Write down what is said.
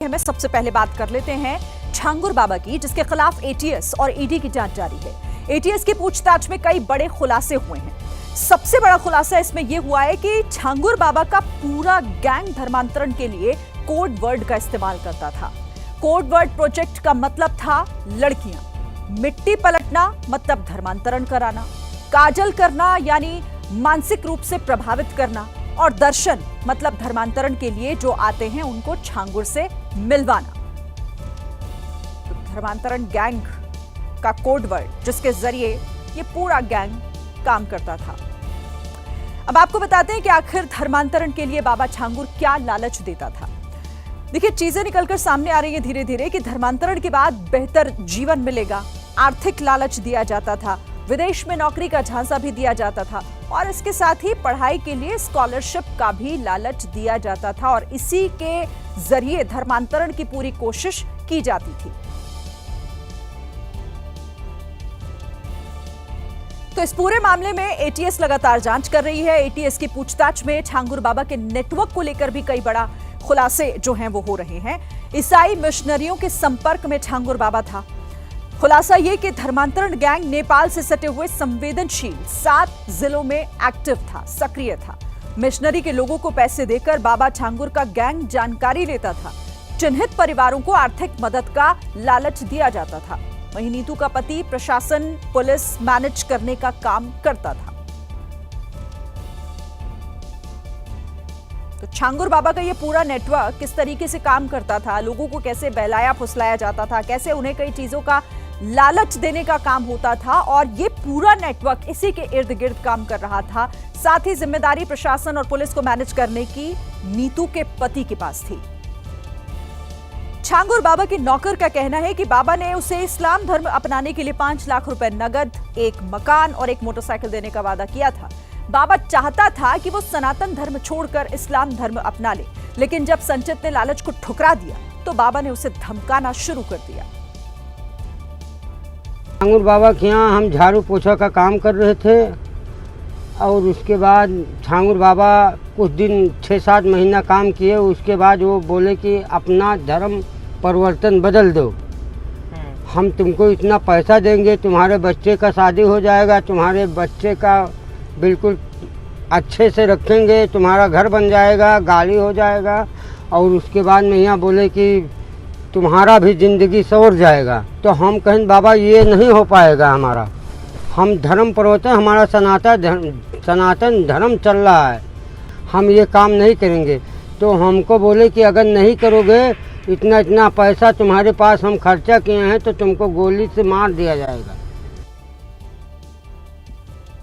हमें सबसे पहले बात कर लेते हैं छांगुर बाबा की, जिसके खिलाफ एटीएस और ईडी की जांच जारी है। एटीएस की पूछताछ में कई बड़े खुलासे हुए हैं। सबसे बड़ा खुलासा इसमें यह हुआ है कि छांगुर बाबा का पूरा गैंग धर्मांतरण के लिए कोड वर्ड का इस्तेमाल करता था। कोड वर्ड प्रोजेक्ट का मतलब था लड़कियां, मिट्टी पलटना मतलब धर्मांतरण कराना, काजल करना यानी मानसिक रूप से प्रभावित करना, और दर्शन मतलब धर्मांतरण के लिए जो आते हैं उनको छांगुर से मिलवाना। तो धर्मांतरण गैंग का कोड वर्ड जिसके जरिए ये पूरा गैंग काम करता था। अब आपको बताते हैं कि आखिर धर्मांतरण के लिए बाबा छांगुर क्या लालच देता था। देखिए, चीजें निकलकर सामने आ रही है धीरे धीरे कि धर्मांतरण के बाद बेहतर जीवन मिलेगा। आर्थिक लालच दिया जाता था, विदेश में नौकरी का झांसा भी दिया जाता था, और इसके साथ ही पढ़ाई के लिए स्कॉलरशिप का भी लालच दिया जाता था, और इसी के जरिए धर्मांतरण की पूरी कोशिश की जाती थी। तो इस पूरे मामले में एटीएस लगातार जांच कर रही है। एटीएस की पूछताछ में छांगुर बाबा के नेटवर्क को लेकर भी कई बड़ा खुलासे जो हैं वो हो रहे हैं। ईसाई मिशनरियों के संपर्क में छांगुर बाबा था। खुलासा यह कि धर्मांतरण गैंग नेपाल से सटे हुए संवेदनशील 7 जिलों में एक्टिव था, सक्रिय था। मिशनरी के लोगों को पैसे देकर बाबा छांगुर का गैंग जानकारी लेता था। चिन्हित परिवारों को आर्थिक मदद का लालच दिया जाता था। वहीं नीतू का पति प्रशासन, पुलिस मैनेज करने का काम करता था। तो छांगुर बाबा का ये पूरा नेटवर्क किस तरीके से काम करता था, लोगों को कैसे बहलाया फुसलाया जाता था, कैसे उन्हें कई चीजों का लालच देने का काम होता था, और ये पूरा नेटवर्क इसी के इर्द गिर्द काम कर रहा था। साथ ही जिम्मेदारी प्रशासन और पुलिस को मैनेज करने की नीतू के पति के पास थी। छांगुर बाबा के नौकर का कहना है कि बाबा ने उसे इस्लाम धर्म अपनाने के लिए 5 लाख रुपए नगद, एक मकान और एक मोटरसाइकिल देने का वादा किया था। बाबा चाहता था कि वो सनातन धर्म छोड़कर इस्लाम धर्म अपना ले, लेकिन जब संचित ने लालच को ठुकरा दिया तो बाबा ने उसे धमकाना शुरू कर दिया। छांगुर बाबा के यहाँ हम झाड़ू पोछा का काम कर रहे थे, और उसके बाद छांगुर बाबा कुछ दिन 6-7 महीना काम किए। उसके बाद वो बोले कि अपना धर्म परिवर्तन बदल दो, हम तुमको इतना पैसा देंगे, तुम्हारे बच्चे का शादी हो जाएगा, तुम्हारे बच्चे का बिल्कुल अच्छे से रखेंगे, तुम्हारा घर बन जाएगा, गाड़ी हो जाएगा, और उसके बाद में यहाँ बोले कि तुम्हारा भी ज़िंदगी संवर जाएगा। तो हम कहें बाबा ये नहीं हो पाएगा हमारा, हम धर्म परिवर्तन, हमारा सनातन धर्म चल रहा है, हम ये काम नहीं करेंगे। तो हमको बोले कि अगर नहीं करोगे, इतना पैसा तुम्हारे पास हम खर्चा किए हैं तो तुमको गोली से मार दिया जाएगा।